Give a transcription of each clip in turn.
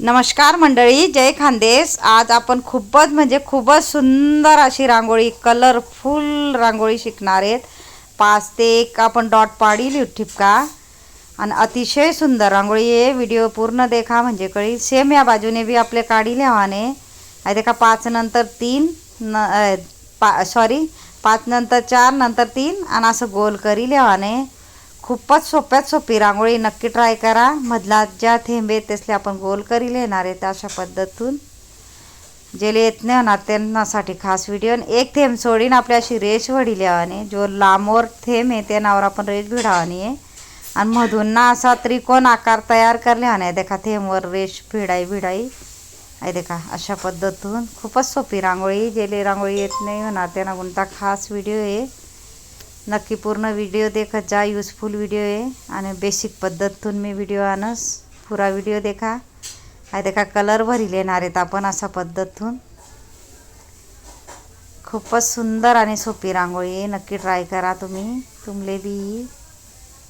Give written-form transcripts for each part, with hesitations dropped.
नमस्कार मंडळी, जय खानदेश। आज आपण खूपच सुंदर अशी रांगोळी, कलरफुल रांगोळी शिकणार आहेत। 5 ते 1 आपण डॉट पाडील ठिपका आणि अतिशय सुंदर रांगोळी आहे। व्हिडिओ पूर्ण देखा म्हणजे कळी। सेम या बाजूने भी आपले काढी लेवाने आहे देखा। 5 नंतर 3 5 नंतर 4 नंतर 3 आणि असं गोल करी लेवाने। खूपच सोप्यात सोपी रांगोळी, नक्की ट्राय करा। मधला ज्या थेंबे त्यासले आपण गोल करी लेणार आहे अशा पद्धतीतून। जेले येत नाही होणार त्यांनासाठी खास व्हिडिओ। एक थेंब सोडीन आपल्या अशी रेष वडी लेवाने, जो लांबवर थेंब आहे त्यानावर आपण रेष भिडावानी आहे आणि मधून ना असा त्रिकोण आकार तयार करले आहे। देखा थेंबवर रेष भिडाई आहे देखा। अशा पद्धतीतून खूपच सोपी रांगोळी, जेले रांगोळी येत नाही होणार त्यांना कोणता खास व्हिडिओ आहे। नक्की पूर्ण व्हिडिओ देखत जा, यूजफुल व्हिडिओ आहे आणि बेसिक पद्धतीतून मी व्हिडिओ आणस। पुरा व्हिडिओ देखा। आहे देखा कलर भरी लेणार आहेत आपण अशा पद्धतीतून। खूपच सुंदर आणि सोपी रांगोळी आहे, नक्की ट्राय करा तुम्ही। तुमले बी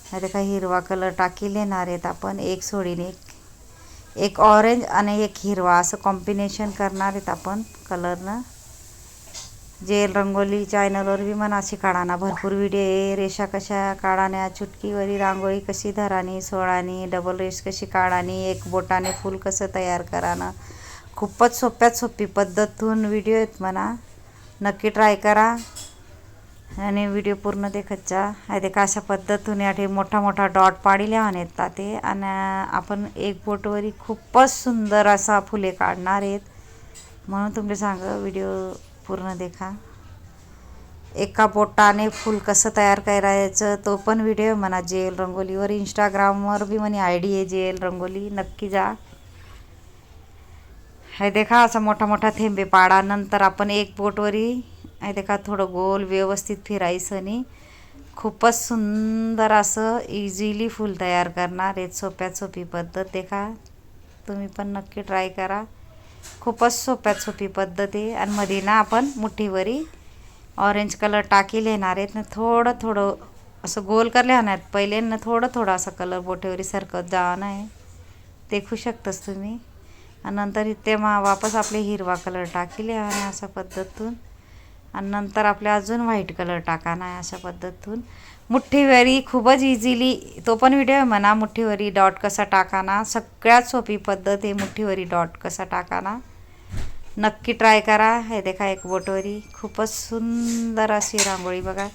आहे देखा हिरवा कलर टाकी लेणार आहेत आपण, एक सोडीने एक ऑरेंज आणि एक हिरवा असं कॉम्बिनेशन करणार आहेत आपण कलरनं। जेल रंगोली चॅनलवर बी मन अशी काढाना भरपूर व्हिडिओ आहे। रेषा कशा काढाण्या, चुटकीवरी रांगोळी कशी धरानी, सोळानी, डबल रेष कशी काढानी, एक बोटाने फूल कसं तयार कराना, खूपच सोप्यात सोपी पद्धतीतून व्हिडिओ आहेत म्हणा। नक्की ट्राय करा आणि व्हिडिओ पूर्ण देखत जा। आहे देखा अशा पद्धतीतून याठे मोठा मोठा डॉट पाडी लेवाने येतात ते आणि आपण एक बोटवरी खूपच सुंदर असा फुले काढणार आहेत। म्हणून तुमले सांग व्हिडिओ पूर्ण देखा। एका बोटाने फूल कसं तयार करायचं तो पण व्हिडिओ म्हणा जेल रंगोलीवर। इंस्टाग्रामवर बी म्हणे आयडी आहे जेल रंगोली, नक्की जा। हे देखा असा मोठा मोठा थेंबे पाडा, नंतर आपण एक बोटवरी आहे देखा थोडं गोल व्यवस्थित फिरायचं आणि खूपच सुंदर असं इझिली फूल तयार करणार आहे। सोप्यात सोपी पद्धत देखा, तुम्ही पण नक्की ट्राय करा। खूपच सोप्यात सोपी पद्धत आहे आणि मध्ये ना आपण मुठीवरी ऑरेंज कलर टाकी लेणार आहेत ना, थोडं थोडं असं गोल करले आहेत पहिले ना, थोडं थोडं असं कलर बोटेवरी सरकत जावं आहे, देखू शकतस तुम्ही। आणि नंतर इथे वापस आपले हिरवा कलर टाकीले आहे अशा पद्धतीतून आणि नंतर आपल्या अजून व्हाईट कलर टाकाना आहे अशा पद्धतीतून। मुठ्ठीवरी खूपच इझिली तो पण व्हिडिओ म्हणा, मुठ्ठीवरी डॉट कसा टाकाना, सगळ्यात सोपी पद्धत आहे मुठ्ठीवरी डॉट कसा टाकाना, नक्की ट्राय करा। हे देखा एक बोटवरी खूपच सुंदर अशी रांगोळी बघा।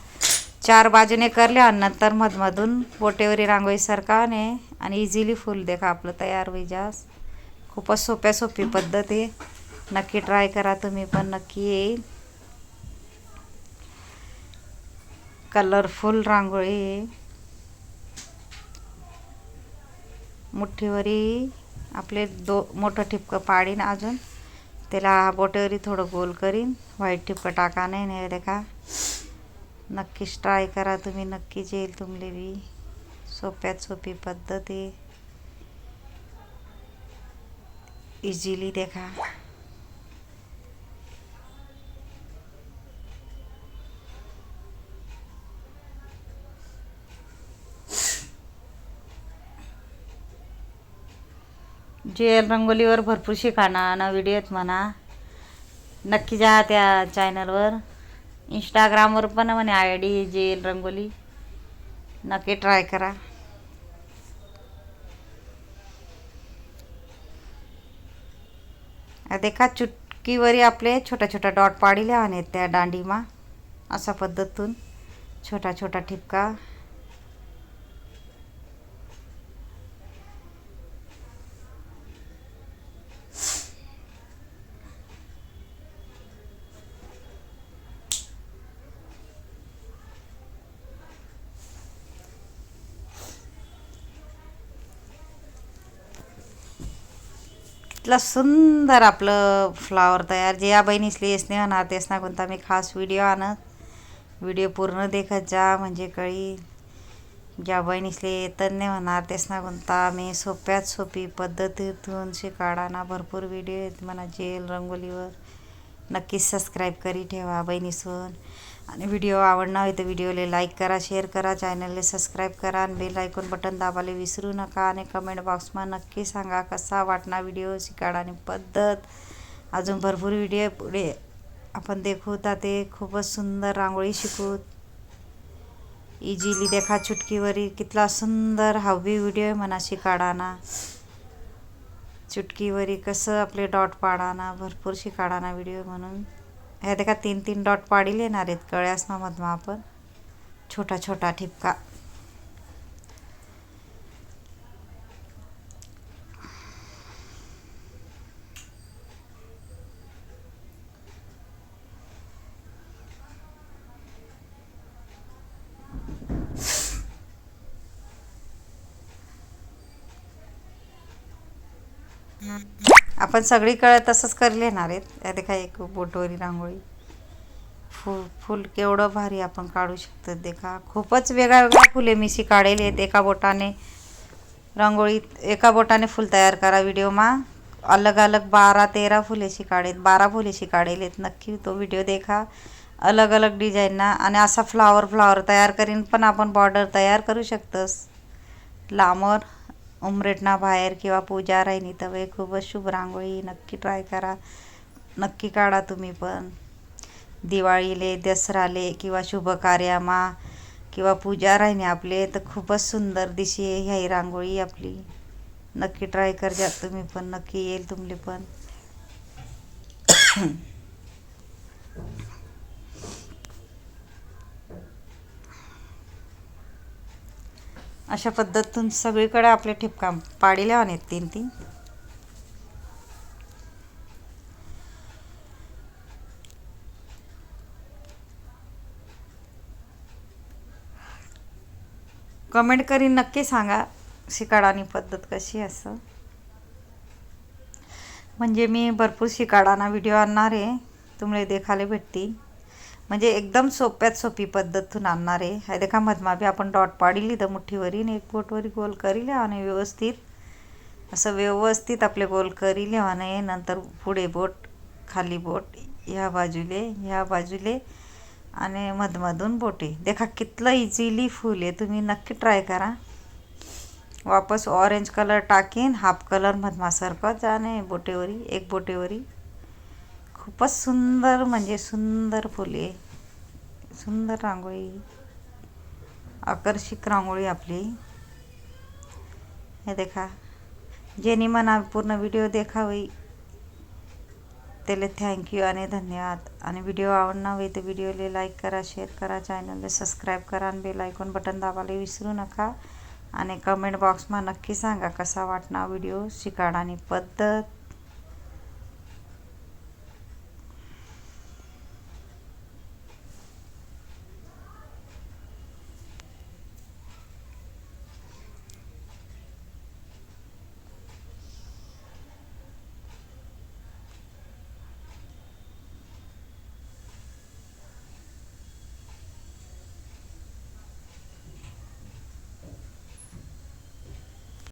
4 बाजूने करले आणि नंतर मधमधून बोटेवरी रांगोळी सरकावणे आणि इझिली फूल देखा आपलं तयार होई जास। खूपच सोप्या सोपी पद्धत आहे, नक्की ट्राय करा तुम्ही पण, नक्की येईल। कलरफुल रांगोळी आहे। मुठ्ठीवरी आपले मोठं ठिपकं पाडीन, अजून त्याला बोटेवरी थोडं गोल करीन, व्हाईट ठिपकं टाका नाही देखा। नक्कीच ट्राय करा तुम्ही, नक्कीच येईल तुमले बी। सोप्यात सोपी पद्धत आहे, इझिली देखा। जेल रंगोलीवर भरपूर शिकाना ना व्हिडिओ आहेत म्हणा, नक्की जा त्या चॅनलवर। इंस्टाग्रामवर पण म्हणे आयडी जेल रंगोली, नक्की ट्राय करा। देखा चुटकीवरी आपले छोटा छोटा डॉट पाडी लेवाने त्या दांडीमा अशा पद्धतीतून छोटा छोटा ठिपका। इतला सुंदर आपलं फ्लावर तयार। जे या बहिणीसले येस नाही होणार तेच ना कोणता मी खास व्हिडिओ आणत, व्हिडिओ पूर्ण देखत जा म्हणजे कळी। ज्या बहिणीसले येतच नाही होणार तेच ना कोणता मी सोप्यात सोपी पद्धतीतून शिकाडाना भरपूर व्हिडिओ आहेत म्हणा जेल रंगोलीवर। नक्कीच सबस्क्राईब करी ठेवा बहिणीसून आणि व्हिडिओ आवडला हो तर व्हिडिओला लाईक करा, शेअर करा, चॅनलला सबस्क्राईब करा आणि बेल आयकॉन बटन दाबायला विसरू नका. आणि कमेंट बॉक्समा नक्की सांगा कसा वाटणार व्हिडिओ शिकाडानी पद्धत. अजून भरपूर व्हिडिओ पुढे आपण देखू ते खूपच सुंदर रांगोळी शिकू. इजीली देखा चुटकीवरी कितला सुंदर हवी व्हिडिओ आहे म्हणा शिकाडाना. चुटकीवरी कसं आपले डॉट पाडाना भरपूर शिकाडाना व्हिडिओ. म्हणून हे देखा 3-3 डॉट पाडील येणार आहेत कळ्यासना मधमा आपण छोटा छोटा ठिपका. आपण सगळीकडे तसंच करले येणार आहेत. या देखा एक बोटवरी रांगोळी फुल केवढं भारी आपण काढू शकतो. देखा खूपच वेगळ्या वेगळ्या फुले मी काढेल आहेत. एका बोटाने रांगोळीत एका बोटाने फुल तयार करा. व्हिडिओमा अलग अलग 12-13 फुले काढेत 12 फुले काढेल आहेत. नक्की तो व्हिडिओ देखा. अलग अलग डिझाईनना आणि असा फ्लावर तयार करीन पण आपण बॉर्डर तयार करू शकतोस. लांबवर उमरेटना बाहेर किंवा पूजा राहिनी तर खूपच शुभ रांगोळी नक्की ट्राय करा. नक्की काढा तुम्ही पण. दिवाळीले दसराले किंवा शुभ कार्यामा किंवा पूजा राहिनी आपले तर खूपच सुंदर दिसे ह्याही रांगोळी आपली. नक्की ट्राय करजा तुम्ही पण. नक्की येईल तुमले पण. अशा पद्धतीतून सगळीकडे आपले ठिपका पाडिले आहेत 3-3. कमेंट करीन नक्की सांगा शिकाडानी पद्धत कशी असं. म्हणजे मी भरपूर शिकाडाना व्हिडिओ आणणार आहे तुम्हाला देखायला भेटतील. म्हणजे एकदम सोप्यात सोपी पद्धतून आणणार आहे. हे देखा मधमा बी आपण डॉट पाडिली तर मुठ्ठीवरी आणि एक बोटवरी गोल करी आणि व्यवस्थित असं व्यवस्थित आपले गोल करी आणि नंतर पुढे बोट खाली बोट ह्या बाजूले आणि मधमधून बोटे. देखा कितलं इझिली फुल आहे. तुम्ही नक्की ट्राय करा. वापस ऑरेंज कलर टाकीन हाफ कलर मधमासारखंच आणि एक बोटेवरी खूपच सुंदर म्हणजे सुंदर फुले सुंदर रांगोळी आकर्षक रांगोळी आपली. हे देखा जेनी मना पूर्ण व्हिडिओ देखावी त्याला थँक्यू आणि धन्यवाद. आणि व्हिडिओ आवडला होई तर व्हिडिओला लाईक करा, शेअर करा, चॅनलला सबस्क्राईब करा आणि बेल आयकॉन बटन दाबायला विसरू नका. आणि कमेंट बॉक्समा नक्की सांगा कसा वाटणार व्हिडिओ शिकाडानी पद्धत.